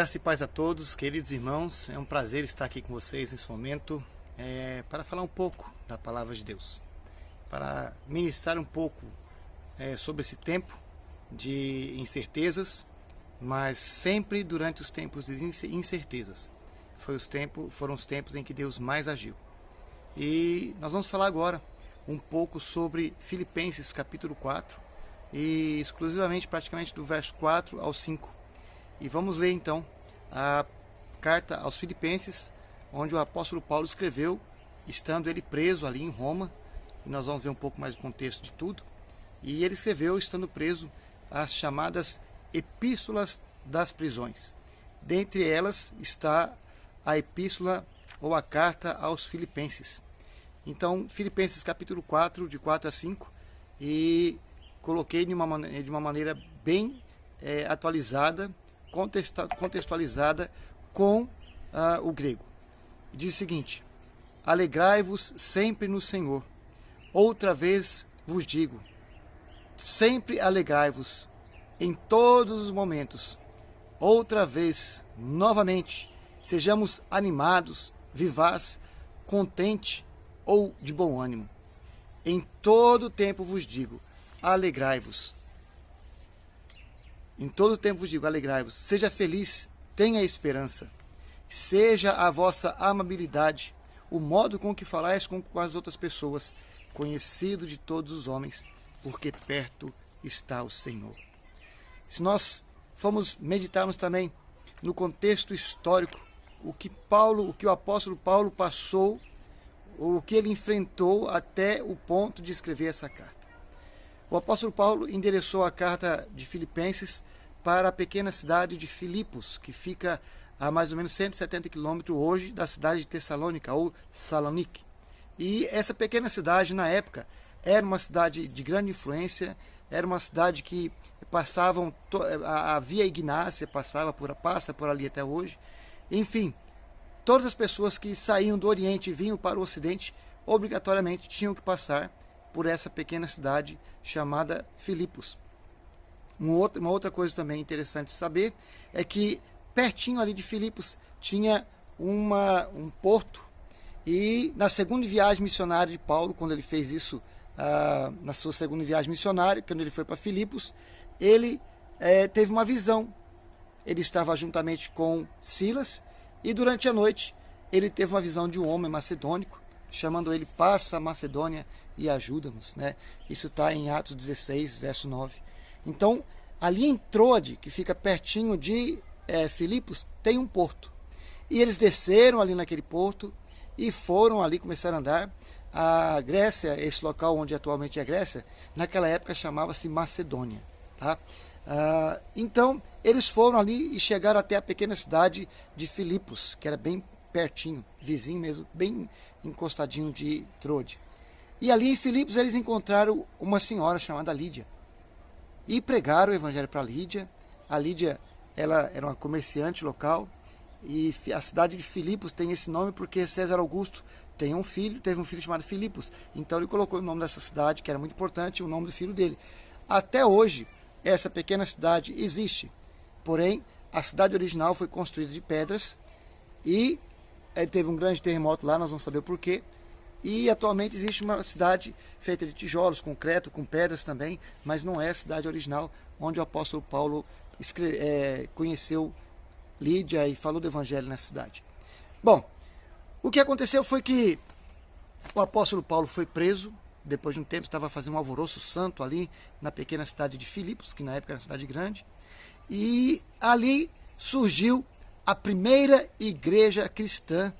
Graça e paz a todos, queridos irmãos. É um prazer estar aqui com vocês nesse momento para falar um pouco da Palavra de Deus, para ministrar um pouco sobre esse tempo de incertezas, mas sempre durante os tempos de incertezas. Foram os tempos em que Deus mais agiu. E nós vamos falar agora um pouco sobre Filipenses capítulo 4 e exclusivamente praticamente do verso 4 ao 5. E vamos ler então a carta aos Filipenses, onde o apóstolo Paulo escreveu, estando ele preso ali em Roma, e nós vamos ver um pouco mais o contexto de tudo. E ele escreveu, estando preso, as chamadas epístolas das prisões. Dentre elas está a epístola ou a carta aos Filipenses. Então, Filipenses capítulo 4, de 4 a 5, e coloquei de uma maneira bem atualizada, contextualizada com o grego. Diz o seguinte: alegrai-vos sempre no Senhor. Outra vez vos digo, sempre alegrai-vos em todos os momentos. Outra vez, novamente, sejamos animados, vivaz, contente ou de bom ânimo. Em todo tempo vos digo, alegrai-vos. Em todo tempo vos digo, alegrai-vos. Seja feliz, tenha esperança. Seja a vossa amabilidade, o modo com que falais com as outras pessoas, conhecido de todos os homens, porque perto está o Senhor. Se nós formos meditarmos também no contexto histórico, o que o apóstolo Paulo passou, o que ele enfrentou até o ponto de escrever essa carta. O apóstolo Paulo endereçou a carta de Filipenses para a pequena cidade de Filipos, que fica a mais ou menos 170 quilômetros hoje da cidade de Tessalônica, ou Salonique. E essa pequena cidade, na época, era uma cidade de grande influência, era uma cidade que a Via Ignácia passa por ali até hoje. Enfim, todas as pessoas que saíam do Oriente e vinham para o Ocidente, obrigatoriamente tinham que passar por essa pequena cidade chamada Filipos. Uma outra coisa também interessante de saber é que pertinho ali de Filipos tinha um porto, e na segunda viagem missionária de Paulo, quando ele fez isso, na sua segunda viagem missionária, quando ele foi para Filipos, ele teve uma visão. Ele estava juntamente com Silas, e durante a noite ele teve uma visão de um homem macedônico, chamando ele: passa a Macedônia e ajuda-nos, né? Isso está em Atos 16, verso 9. Então, ali em Troade, que fica pertinho de Filipos, tem um porto. E eles desceram ali naquele porto e foram ali, começaram a andar. A Grécia, esse local onde atualmente é a Grécia, naquela época chamava-se Macedônia, tá? Então, eles foram ali e chegaram até a pequena cidade de Filipos, que era bem pertinho, vizinho mesmo, bem encostadinho de Troade. E ali em Filipos eles encontraram uma senhora chamada Lídia. E pregaram o evangelho para Lídia. A Lídia, ela era uma comerciante local. E a cidade de Filipos tem esse nome porque César Augusto teve um filho chamado Filipos. Então ele colocou o nome dessa cidade, que era muito importante, o nome do filho dele. Até hoje, essa pequena cidade existe. Porém, a cidade original foi construída de pedras e teve um grande terremoto lá, nós vamos saber o porquê. E atualmente existe uma cidade feita de tijolos, concreto, com pedras também, mas não é a cidade original onde o apóstolo Paulo conheceu Lídia e falou do evangelho nessa cidade. Bom, o que aconteceu foi que o apóstolo Paulo foi preso. Depois de um tempo estava fazendo um alvoroço santo ali na pequena cidade de Filipos, que na época era uma cidade grande. E ali surgiu a primeira igreja cristã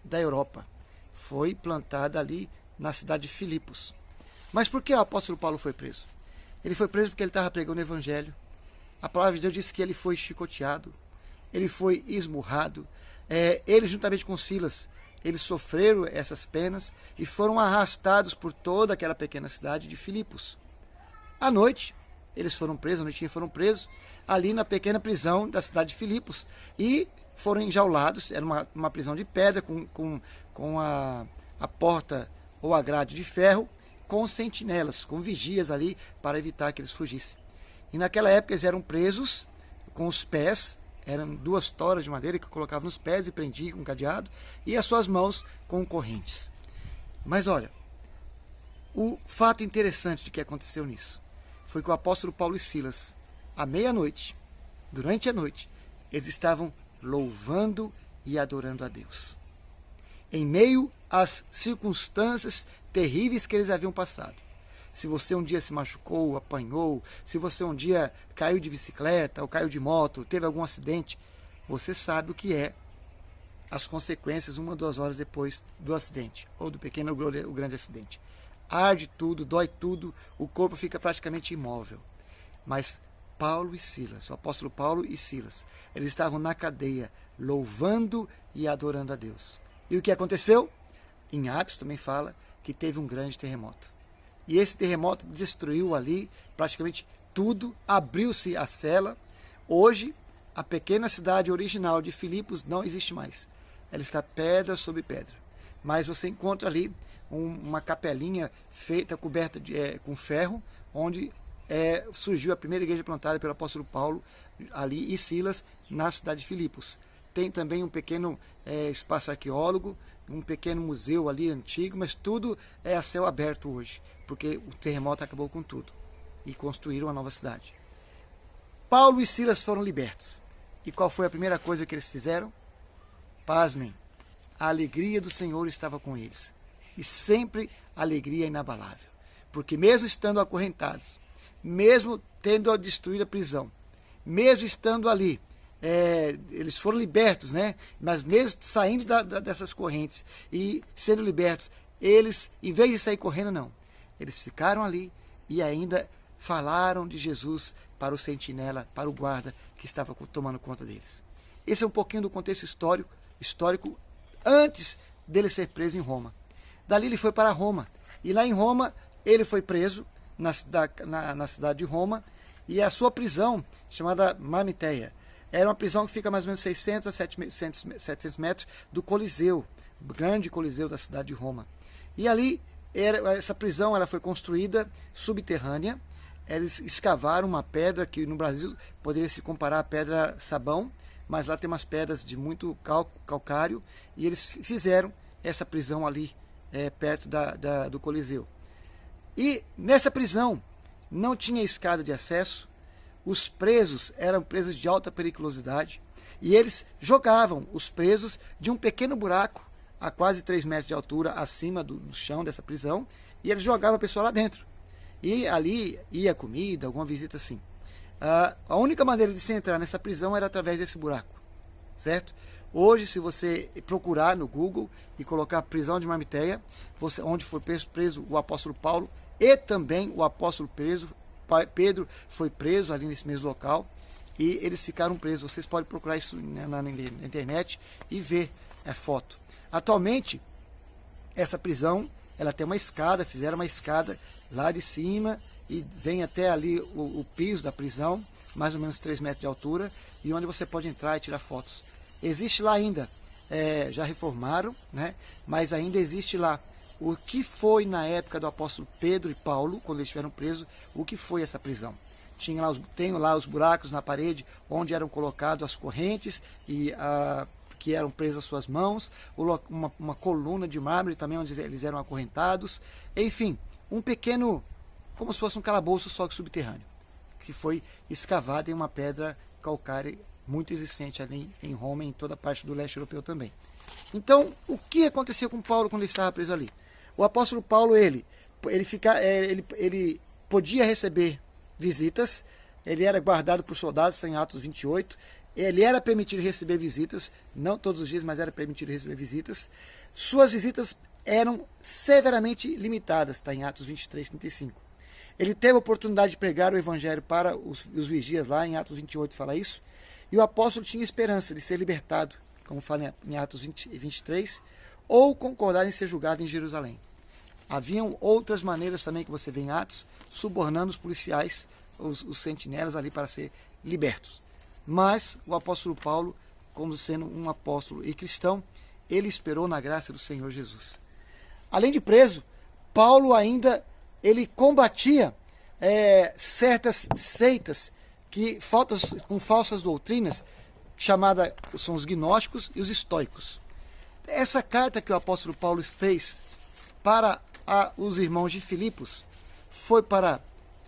da Europa. Foi plantada ali na cidade de Filipos. Mas por que o apóstolo Paulo foi preso? Ele foi preso porque ele estava pregando o evangelho. A palavra de Deus diz que ele foi chicoteado, ele foi esmurrado. Ele, juntamente com Silas, eles sofreram essas penas e foram arrastados por toda aquela pequena cidade de Filipos. À noite, eles foram presos, ali na pequena prisão da cidade de Filipos. E foram enjaulados, era uma prisão de pedra, com a porta ou a grade de ferro, com sentinelas, com vigias ali, para evitar que eles fugissem. E naquela época eles eram presos com os pés Eram 2 toras de madeira que colocava nos pés e prendia com cadeado, e as suas mãos com correntes. Mas olha, o fato interessante de que aconteceu nisso foi que o apóstolo Paulo e Silas, à meia-noite, durante a noite, eles estavam louvando e adorando a Deus. Em meio às circunstâncias terríveis que eles haviam passado. Se você um dia se machucou, apanhou, se você um dia caiu de bicicleta ou caiu de moto, teve algum acidente, você sabe o que é as consequências 1 ou 2 horas depois do acidente, ou do pequeno ou o grande acidente. Arde tudo, dói tudo, o corpo fica praticamente imóvel. Mas Paulo e Silas, o apóstolo Paulo e Silas, eles estavam na cadeia, louvando e adorando a Deus. E o que aconteceu? Em Atos também fala que teve um grande terremoto. E esse terremoto destruiu ali praticamente tudo, abriu-se a cela. Hoje, a pequena cidade original de Filipos não existe mais. Ela está pedra sobre pedra. Mas você encontra ali uma capelinha feita, coberta com ferro, onde surgiu a primeira igreja plantada pelo apóstolo Paulo ali e Silas na cidade de Filipos. Tem também um pequeno espaço arqueólogo, um pequeno museu ali antigo, mas tudo é a céu aberto hoje, porque o terremoto acabou com tudo e construíram uma nova cidade. Paulo e Silas foram libertos. E qual foi a primeira coisa que eles fizeram? Pasmem, a alegria do Senhor estava com eles. E sempre alegria inabalável. Porque mesmo estando acorrentados, mesmo tendo destruído a prisão, mesmo estando ali, eles foram libertos, né? Mas mesmo saindo dessas correntes e sendo libertos, eles, em vez de sair correndo, não. Eles ficaram ali e ainda falaram de Jesus para o sentinela, para o guarda que estava tomando conta deles. Esse é um pouquinho do contexto histórico antes dele ser preso em Roma. Dali ele foi para Roma. E lá em Roma ele foi preso na cidade de Roma. E a sua prisão, chamada Marmiteia, era uma prisão que fica mais ou menos 600 a 700 metros do Coliseu, o grande Coliseu da cidade de Roma. E ali, essa prisão ela foi construída subterrânea. Eles escavaram uma pedra que no Brasil poderia se comparar à pedra sabão, mas lá tem umas pedras de muito calcário, e eles fizeram essa prisão ali perto do Coliseu. E nessa prisão não tinha escada de acesso, os presos eram presos de alta periculosidade, e eles jogavam os presos de um pequeno buraco a quase 3 metros de altura acima do chão dessa prisão, e eles jogavam a pessoa lá dentro. E ali ia comida, alguma visita assim. A única maneira de se entrar nessa prisão era através desse buraco, certo? Hoje, se você procurar no Google e colocar prisão de Marmiteia, onde foi preso o apóstolo Paulo e também o apóstolo Pedro foi preso ali nesse mesmo local, e eles ficaram presos. Vocês podem procurar isso na internet e ver a foto. Atualmente, essa prisão ela tem uma escada, fizeram uma escada lá de cima e vem até ali o piso da prisão, mais ou menos 3 metros de altura, e onde você pode entrar e tirar fotos. Existe lá ainda, já reformaram, né? Mas ainda existe lá o que foi na época do apóstolo Pedro e Paulo, quando eles estiveram presos, o que foi essa prisão. Tem lá os buracos na parede onde eram colocadas as correntes e que eram presas às suas mãos, uma coluna de mármore também onde eles eram acorrentados, enfim, um pequeno, como se fosse um calabouço só que subterrâneo, que foi escavado em uma pedra calcária muito existente ali em Roma e em toda a parte do leste europeu também. Então, o que aconteceu com Paulo quando ele estava preso ali? O apóstolo Paulo, ele podia receber visitas, ele era guardado por soldados, está em Atos 28, ele era permitido receber visitas, não todos os dias, mas era permitido receber visitas. Suas visitas eram severamente limitadas, está em Atos 23, 35. Ele teve a oportunidade de pregar o evangelho para os vigias lá, em Atos 28 fala isso, e o apóstolo tinha esperança de ser libertado, como fala em Atos 23, ou concordar em ser julgado em Jerusalém. Haviam outras maneiras também que você vê em Atos, subornando os policiais, os sentinelas ali para ser libertos. Mas o apóstolo Paulo, como sendo um apóstolo e cristão, ele esperou na graça do Senhor Jesus. Além de preso, Paulo ainda ele combatia certas seitas com falsas doutrinas chamada, são os gnósticos e os estoicos. Essa carta que o apóstolo Paulo fez para os irmãos de Filipos foi para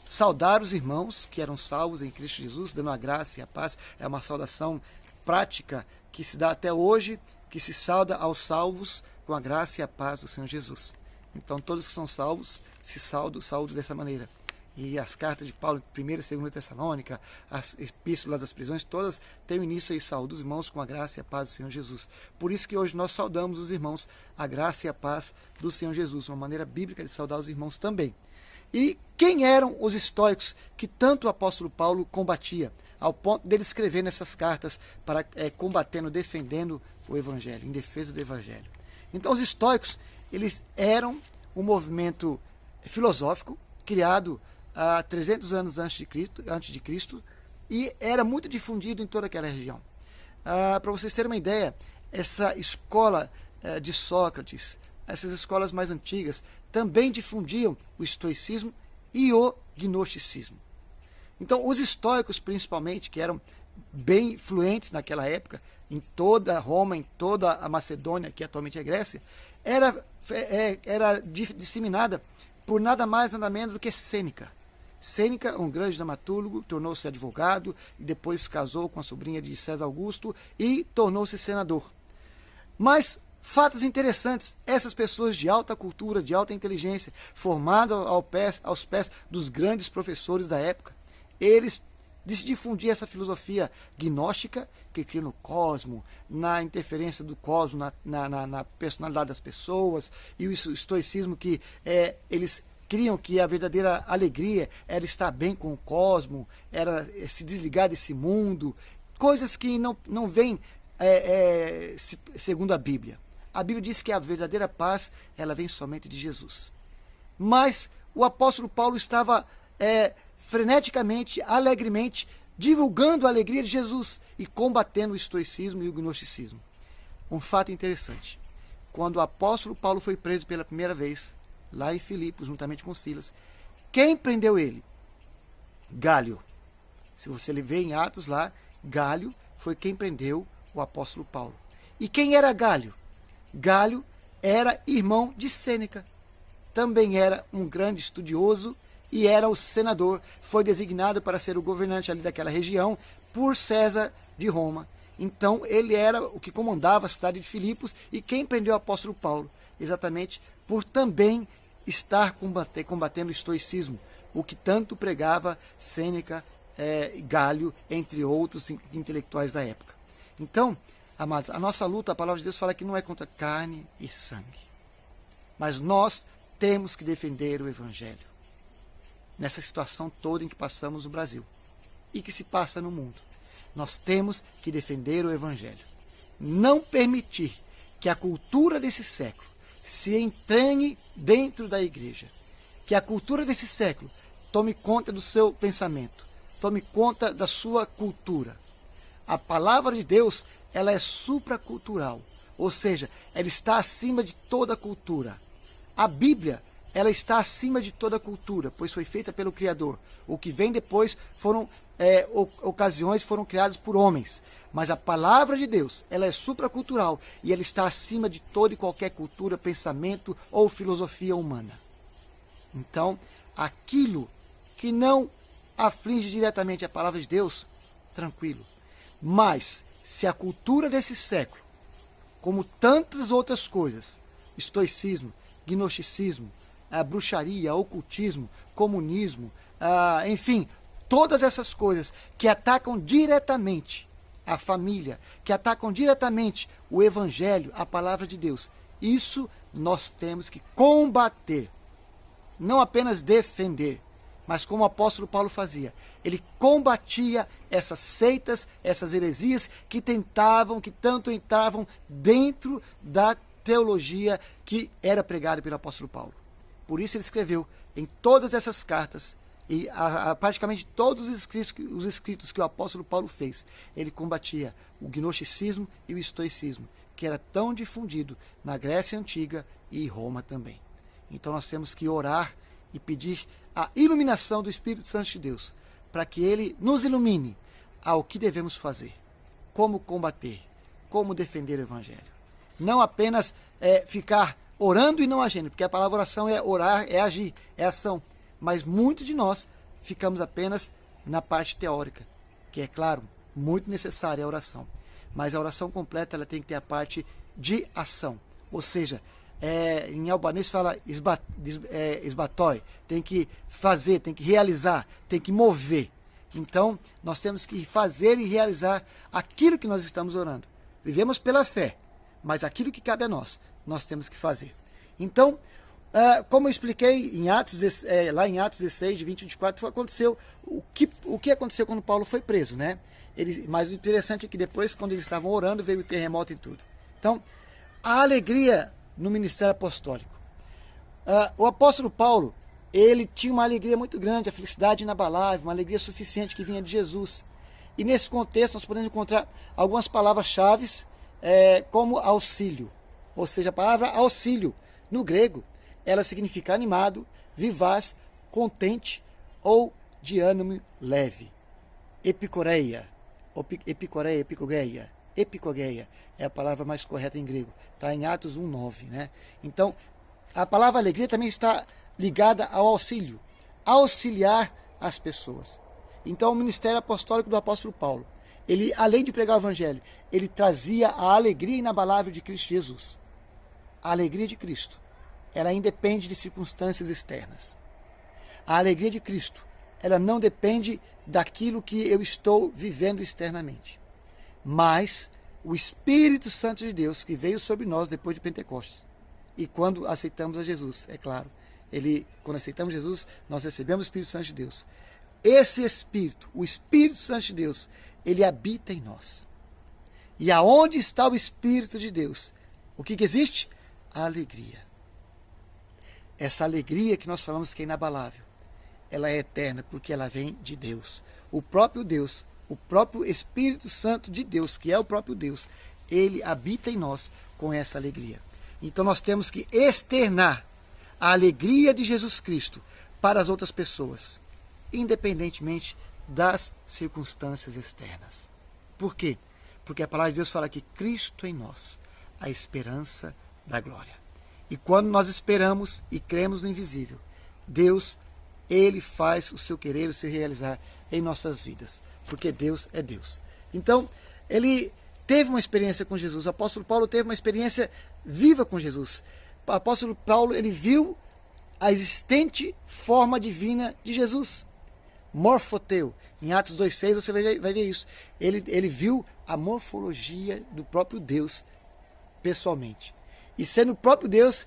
saudar os irmãos que eram salvos em Cristo Jesus, dando a graça e a paz. É uma saudação prática que se dá até hoje, que se sauda aos salvos com a graça e a paz do Senhor Jesus. Então todos que são salvos se saudam dessa maneira. E as cartas de Paulo, 1ª e 2ª Tessalônica, as epístolas das prisões, todas têm o início aí, saúde os irmãos com a graça e a paz do Senhor Jesus. Por isso que hoje nós saudamos os irmãos, a graça e a paz do Senhor Jesus, uma maneira bíblica de saudar os irmãos também. E quem eram os estoicos que tanto o apóstolo Paulo combatia, ao ponto dele escrever nessas cartas, para combatendo, defendendo o Evangelho, em defesa do Evangelho? Então os estoicos, eles eram um movimento filosófico, criado há 300 anos antes de Cristo, e era muito difundido em toda aquela região. Para vocês terem uma ideia, essa escola de Sócrates, essas escolas mais antigas, também difundiam o estoicismo e o gnosticismo. Então, os estoicos, principalmente, que eram bem influentes naquela época, em toda Roma, em toda a Macedônia, que atualmente é Grécia, era disseminada por nada mais, nada menos do que Sêneca. Sêneca, um grande dramaturgo, tornou-se advogado, e depois casou com a sobrinha de César Augusto e tornou-se senador. Mas, fatos interessantes, essas pessoas de alta cultura, de alta inteligência, formadas aos pés dos grandes professores da época, eles difundiam essa filosofia gnóstica, que cria no cosmo, na interferência do cosmo, na personalidade das pessoas, e o estoicismo, que eles criam que a verdadeira alegria era estar bem com o cosmo, era se desligar desse mundo, coisas que não vêm segundo a Bíblia. A Bíblia diz que a verdadeira paz, ela vem somente de Jesus. Mas o apóstolo Paulo estava freneticamente, alegremente, divulgando a alegria de Jesus e combatendo o estoicismo e o gnosticismo. Um fato interessante: quando o apóstolo Paulo foi preso pela primeira vez, lá em Filipos, juntamente com Silas, quem prendeu ele? Gálio. Se você vê em Atos lá, Gálio foi quem prendeu o apóstolo Paulo. E quem era Gálio? Gálio era irmão de Sêneca. Também era um grande estudioso e era o senador. Foi designado para ser o governante ali daquela região por César de Roma. Então ele era o que comandava a cidade de Filipos. E quem prendeu o apóstolo Paulo? Exatamente por também estar combatendo o estoicismo, o que tanto pregava Sêneca, Gálio, entre outros intelectuais da época. Então, amados, a nossa luta, a palavra de Deus fala que não é contra carne e sangue, mas nós temos que defender o Evangelho nessa situação toda em que passamos no Brasil e que se passa no mundo. Nós temos que defender o Evangelho, não permitir que a cultura desse século se entranhe dentro da igreja, que a cultura desse século tome conta do seu pensamento, tome conta da sua cultura. A palavra de Deus, ela é supracultural, ou seja, ela está acima de toda cultura. A Bíblia, ela está acima de toda cultura, pois foi feita pelo Criador. O que vem depois foram ocasiões foram criadas por homens. Mas a palavra de Deus, ela é supracultural e ela está acima de toda e qualquer cultura, pensamento ou filosofia humana. Então, aquilo que não aflige diretamente a palavra de Deus, tranquilo. Mas, se a cultura desse século, como tantas outras coisas, estoicismo, gnosticismo, a bruxaria, ocultismo, comunismo, enfim, todas essas coisas que atacam diretamente a família, que atacam diretamente o Evangelho, a palavra de Deus, isso nós temos que combater, não apenas defender, mas como o apóstolo Paulo fazia, ele combatia essas seitas, essas heresias que tanto entravam dentro da teologia que era pregada pelo apóstolo Paulo. Por isso ele escreveu em todas essas cartas, e praticamente todos os escritos que o apóstolo Paulo fez, ele combatia o gnosticismo e o estoicismo, que era tão difundido na Grécia Antiga e Roma também. Então nós temos que orar e pedir a iluminação do Espírito Santo de Deus, para que ele nos ilumine ao que devemos fazer. como combater, como defender o evangelho. Não apenas ficar orando e não agindo, porque a palavra oração é orar, é agir, é ação. Mas muitos de nós ficamos apenas na parte teórica, que é claro, muito necessária a oração. Mas a oração completa ela tem que ter a parte de ação. Ou seja, em albanês fala esbatói, tem que fazer, tem que realizar, tem que mover. Então, nós temos que fazer e realizar aquilo que nós estamos orando. Vivemos pela fé, mas aquilo que cabe a nós temos que fazer. Então, como eu expliquei lá em Atos 16, de 20 e 24, aconteceu o que aconteceu quando Paulo foi preso, né? Mas o interessante é que depois, quando eles estavam orando, veio o terremoto e tudo. Então, a alegria no ministério apostólico. O apóstolo Paulo, ele tinha uma alegria muito grande, a felicidade inabalável, uma alegria suficiente que vinha de Jesus. E nesse contexto nós podemos encontrar algumas palavras-chave como auxílio. Ou seja, a palavra auxílio, no grego, ela significa animado, vivaz, contente ou de ânimo leve. Epicoreia, epicogeia é a palavra mais correta em grego. Está em Atos 1:9, né? Então, a palavra alegria também está ligada ao auxílio, auxiliar as pessoas. Então, o ministério apostólico do apóstolo Paulo, ele, além de pregar o evangelho, ele trazia a alegria inabalável de Cristo Jesus. A alegria de Cristo, ela independe de circunstâncias externas. A alegria de Cristo, ela não depende daquilo que eu estou vivendo externamente. Mas o Espírito Santo de Deus que veio sobre nós depois de Pentecostes. E quando aceitamos a Jesus, é claro. Quando aceitamos Jesus, nós recebemos o Espírito Santo de Deus. Esse Espírito, o Espírito Santo de Deus, ele habita em nós. E aonde está o Espírito de Deus? O que existe? A alegria. Essa alegria que nós falamos que é inabalável, ela é eterna porque ela vem de Deus. O próprio Deus, o próprio Espírito Santo de Deus, que é o próprio Deus, ele habita em nós com essa alegria. Então nós temos que externar a alegria de Jesus Cristo para as outras pessoas, independentemente das circunstâncias externas. Por quê? Porque a palavra de Deus fala que Cristo em nós, a esperança da glória. E quando nós esperamos e cremos no invisível, Deus, ele faz o seu querer, o seu realizar em nossas vidas, porque Deus é Deus. Então, ele teve uma experiência com Jesus. O apóstolo Paulo teve uma experiência viva com Jesus. O apóstolo Paulo, ele viu a existente forma divina de Jesus. Morfoteu. Em Atos 2,6 você vai ver isso. Ele viu a morfologia do próprio Deus pessoalmente. E sendo o próprio Deus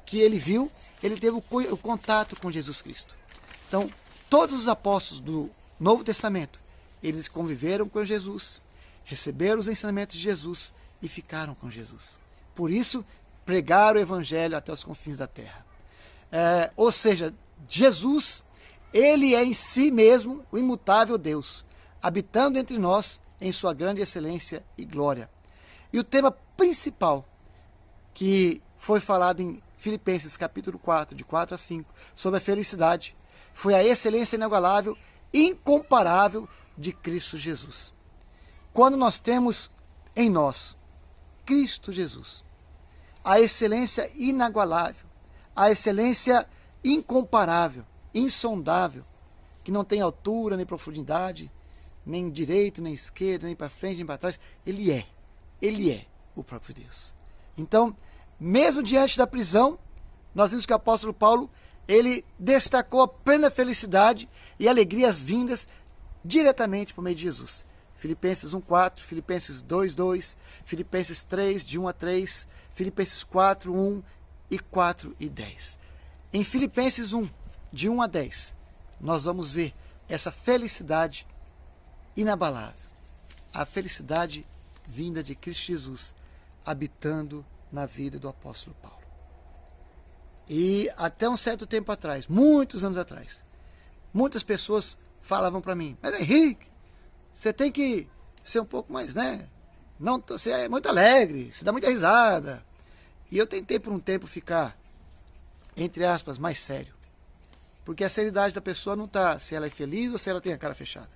que ele viu, ele teve o contato com Jesus Cristo. Então, todos os apóstolos do Novo Testamento, eles conviveram com Jesus, receberam os ensinamentos de Jesus e ficaram com Jesus. Por isso, pregaram o Evangelho até os confins da terra. Ou seja, Jesus, ele é em si mesmo o imutável Deus, habitando entre nós em sua grande excelência e glória. E o tema principal que foi falado em Filipenses capítulo 4, de 4 a 5, sobre a felicidade, foi a excelência inigualável, incomparável de Cristo Jesus. Quando nós temos em nós Cristo Jesus, a excelência inagualável, a excelência incomparável, insondável, que não tem altura nem profundidade, nem direito, nem esquerda, nem para frente, nem para trás, ele é o próprio Deus. Então, mesmo diante da prisão, nós vimos que o apóstolo Paulo, ele destacou a plena felicidade e alegrias vindas diretamente por meio de Jesus. Filipenses 1:4, Filipenses 2:2, Filipenses 3, de 1 a 3, Filipenses 4:1 e 4:10. Em Filipenses 1, de 1 a 10, nós vamos ver essa felicidade inabalável. A felicidade vinda de Cristo Jesus, habitando na vida do apóstolo Paulo. E até um certo tempo atrás, muitos anos atrás, muitas pessoas falavam para mim: mas Henrique, você tem que ser um pouco mais, né? Não, você é muito alegre, você dá muita risada. E eu tentei por um tempo ficar, entre aspas, mais sério. Porque a seriedade da pessoa não está se ela é feliz ou se ela tem a cara fechada.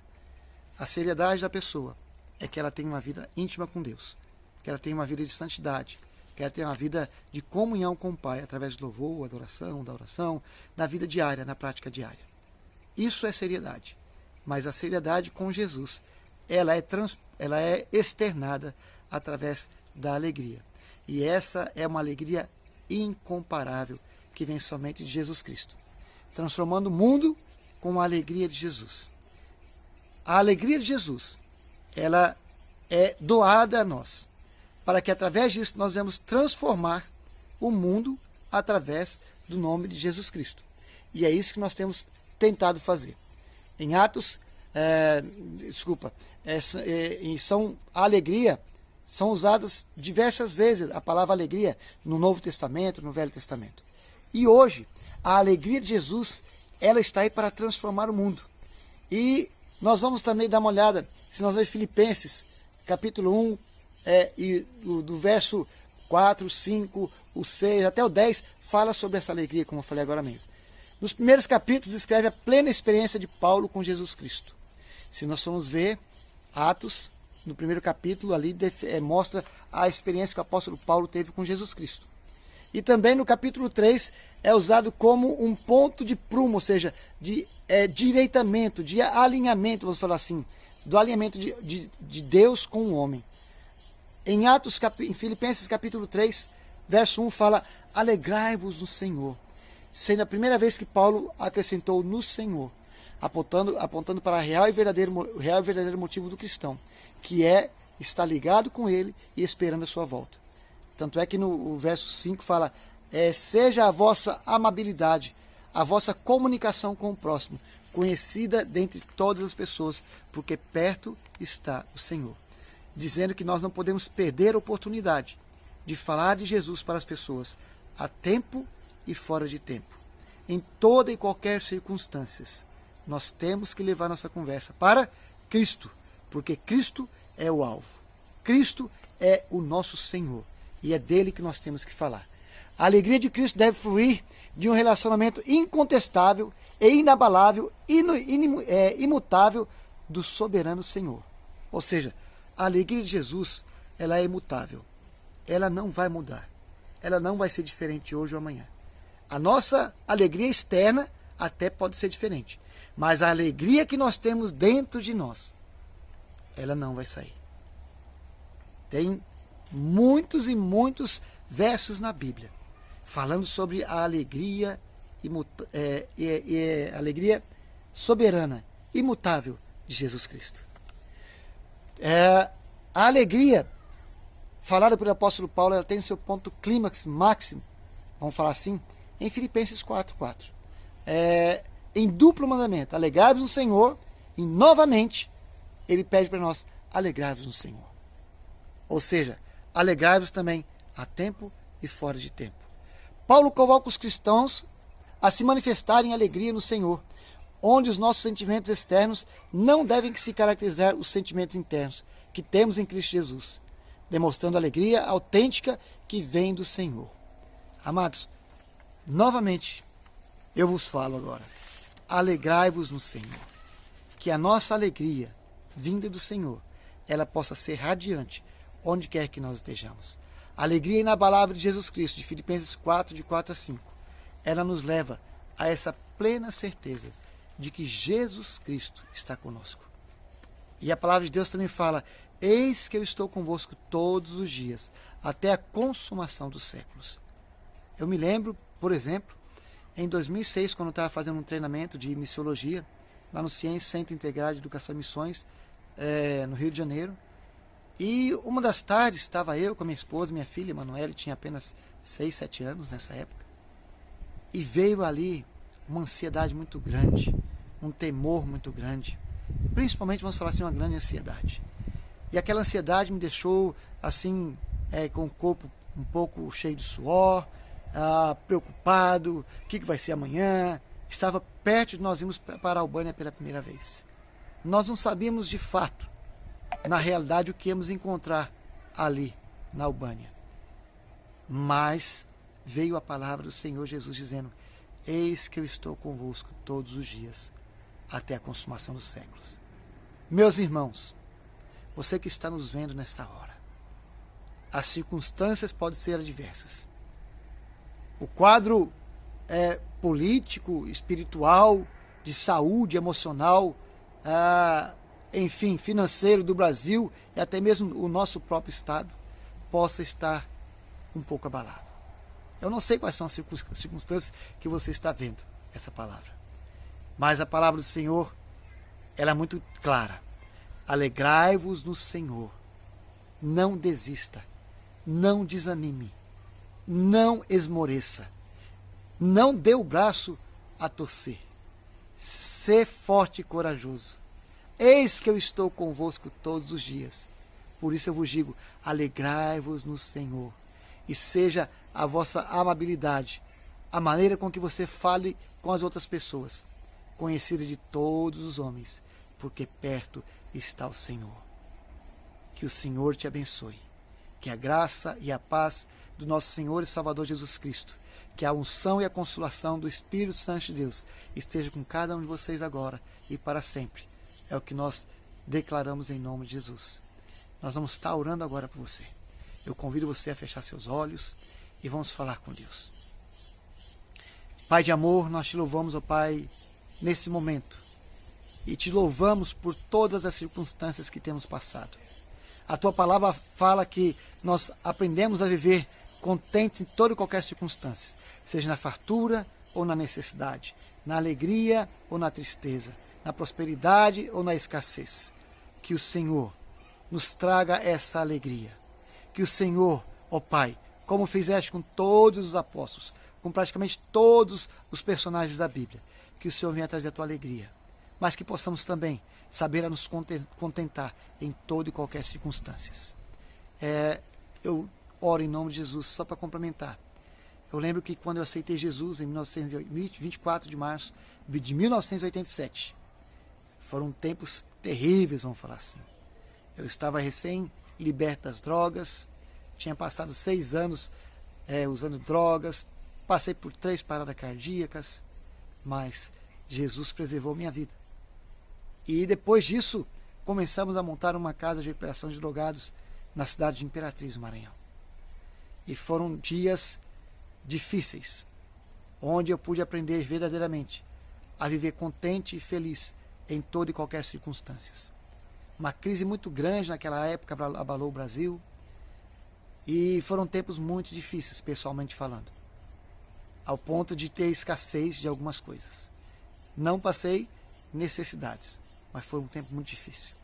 A seriedade da pessoa é que ela tenha uma vida íntima com Deus, que ela tenha uma vida de santidade, que ela tenha uma vida de comunhão com o Pai, através do louvor, adoração, da oração, na vida diária, na prática diária. Isso é seriedade. Mas a seriedade com Jesus, ela é externada através da alegria. E essa é uma alegria incomparável que vem somente de Jesus Cristo, transformando o mundo com a alegria de Jesus. A alegria de Jesus, ela é doada a nós, para que através disso nós vamos transformar o mundo através do nome de Jesus Cristo. E é isso que nós temos tentado fazer. Em Atos, a alegria, são usadas diversas vezes a palavra alegria no Novo Testamento, no Velho Testamento. E hoje, a alegria de Jesus, ela está aí para transformar o mundo. E nós vamos também dar uma olhada, se nós vemos Filipenses, capítulo 1, e do verso 4, 5, o 6, até o 10, fala sobre essa alegria, como eu falei agora mesmo. Nos primeiros capítulos, descreve a plena experiência de Paulo com Jesus Cristo. Se nós formos ver Atos, no primeiro capítulo, ali mostra a experiência que o apóstolo Paulo teve com Jesus Cristo. E também no capítulo 3 é usado como um ponto de prumo, ou seja, de direitamento, de alinhamento, vamos falar assim, do alinhamento de Deus com o homem. Em Filipenses capítulo 3, verso 1 fala: alegrai-vos no Senhor. Sendo a primeira vez que Paulo acrescentou no Senhor, apontando para o real e verdadeiro motivo do cristão, que é estar ligado com ele e esperando a sua volta. Tanto é que no verso 5 fala: seja a vossa amabilidade, a vossa comunicação com o próximo, conhecida dentre todas as pessoas, porque perto está o Senhor. Dizendo que nós não podemos perder a oportunidade de falar de Jesus para as pessoas, a tempo e fora de tempo. Em toda e qualquer circunstância, nós temos que levar nossa conversa para Cristo, porque Cristo é o alvo. Cristo é o nosso Senhor e é dele que nós temos que falar. A alegria de Cristo deve fluir de um relacionamento incontestável e inabalável, imutável do soberano Senhor. Ou seja, a alegria de Jesus, ela é imutável. Ela não vai mudar. Ela não vai ser diferente hoje ou amanhã. A nossa alegria externa até pode ser diferente, mas a alegria que nós temos dentro de nós, ela não vai sair. Tem muitos e muitos versos na Bíblia falando sobre a alegria, alegria soberana, imutável de Jesus Cristo. A alegria falada pelo apóstolo Paulo, ela tem seu ponto clímax máximo, vamos falar assim, em Filipenses 4:4. Em duplo mandamento: alegrai-vos no Senhor, e novamente ele pede para nós: alegrai-vos no Senhor. Ou seja, alegrai-vos também a tempo e fora de tempo. Paulo convoca os cristãos a se manifestarem alegria no Senhor, onde os nossos sentimentos externos não devem se caracterizar os sentimentos internos que temos em Cristo Jesus, demonstrando a alegria autêntica que vem do Senhor. Amados, novamente, eu vos falo agora: alegrai-vos no Senhor. Que a nossa alegria, vinda do Senhor, ela possa ser radiante, onde quer que nós estejamos. A alegria inabalável de Jesus Cristo, de Filipenses 4, de 4 a 5, ela nos leva a essa plena certeza de que Jesus Cristo está conosco. E a palavra de Deus também fala: eis que eu estou convosco todos os dias, até a consumação dos séculos. Eu me lembro, por exemplo, em 2006, quando eu estava fazendo um treinamento de missiologia, lá no CIENS, Centro Integrado de Educação e Missões, no Rio de Janeiro. E uma das tardes, estava eu com a minha esposa, minha filha, Emanuele, tinha apenas 6, 7 anos nessa época. E veio ali uma ansiedade muito grande, um temor muito grande. Principalmente, vamos falar assim, uma grande ansiedade. E aquela ansiedade me deixou assim, com o corpo um pouco cheio de suor, preocupado, o que vai ser amanhã. Estava perto de nós irmos para a Albânia pela primeira vez. Nós não sabíamos de fato, na realidade, o que íamos encontrar ali na Albânia. Mas veio a palavra do Senhor Jesus dizendo: eis que eu estou convosco todos os dias, até a consumação dos séculos. Meus irmãos, você que está nos vendo nessa hora. As circunstâncias podem ser adversas. O quadro político, espiritual, de saúde emocional, enfim, financeiro do Brasil e até mesmo o nosso próprio Estado possa estar um pouco abalado. Eu não sei quais são as circunstâncias que você está vendo essa palavra, mas a palavra do Senhor, ela é muito clara. Alegrai-vos no Senhor, não desista, não desanime, não esmoreça, não dê o braço a torcer. Sê forte e corajoso. Eis que eu estou convosco todos os dias. Por isso eu vos digo, alegrai-vos no Senhor. E seja a vossa amabilidade, a maneira com que você fale com as outras pessoas, conhecida de todos os homens, porque perto está o Senhor. Que o Senhor te abençoe. Que a graça e a paz do nosso Senhor e Salvador Jesus Cristo, que a unção e a consolação do Espírito Santo de Deus esteja com cada um de vocês agora e para sempre. É o que nós declaramos em nome de Jesus. Nós vamos estar orando agora por você. Eu convido você a fechar seus olhos e vamos falar com Deus. Pai de amor, nós te louvamos, ó Pai, nesse momento. E te louvamos por todas as circunstâncias que temos passado. A tua palavra fala que nós aprendemos a viver contentes em toda e qualquer circunstância, seja na fartura ou na necessidade, na alegria ou na tristeza, na prosperidade ou na escassez. Que o Senhor nos traga essa alegria. Que o Senhor, ó Pai, como fizeste com todos os apóstolos, com praticamente todos os personagens da Bíblia, que o Senhor venha trazer a tua alegria, mas que possamos também saber a nos contentar em toda e qualquer circunstância. Eu oro em nome de Jesus, só para complementar. Eu lembro que quando eu aceitei Jesus, em 24 de março de 1987, foram tempos terríveis, vamos falar assim. Eu estava recém-liberto das drogas, tinha passado 6 anos usando drogas, passei por 3 paradas cardíacas, mas Jesus preservou minha vida. E depois disso, começamos a montar uma casa de recuperação de drogados na cidade de Imperatriz, no Maranhão. E foram dias difíceis, onde eu pude aprender verdadeiramente a viver contente e feliz em toda e qualquer circunstância. Uma crise muito grande naquela época abalou o Brasil e foram tempos muito difíceis, pessoalmente falando, ao ponto de ter escassez de algumas coisas. Não passei necessidades, mas foi um tempo muito difícil.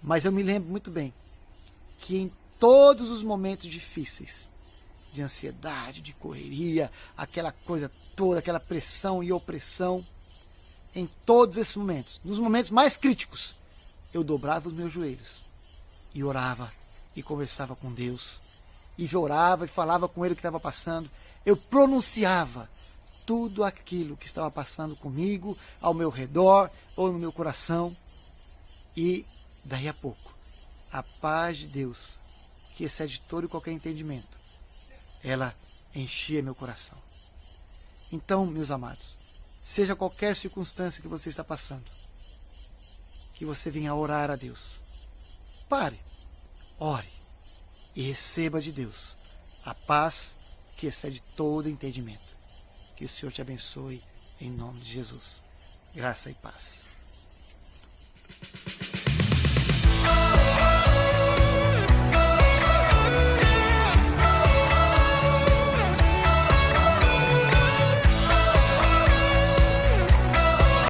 Mas eu me lembro muito bem que em todos os momentos difíceis, de ansiedade, de correria, aquela coisa toda, aquela pressão e opressão, em todos esses momentos, nos momentos mais críticos, eu dobrava os meus joelhos e orava e conversava com Deus, e orava e falava com Ele o que estava passando. Eu pronunciava tudo aquilo que estava passando comigo, ao meu redor ou no meu coração, e daí a pouco, a paz de Deus, que excede todo e qualquer entendimento, ela enchia meu coração. Então, meus amados, seja qualquer circunstância que você está passando, que você venha orar a Deus. Pare, ore e receba de Deus a paz que excede todo entendimento. Que o Senhor te abençoe em nome de Jesus. Graça e paz.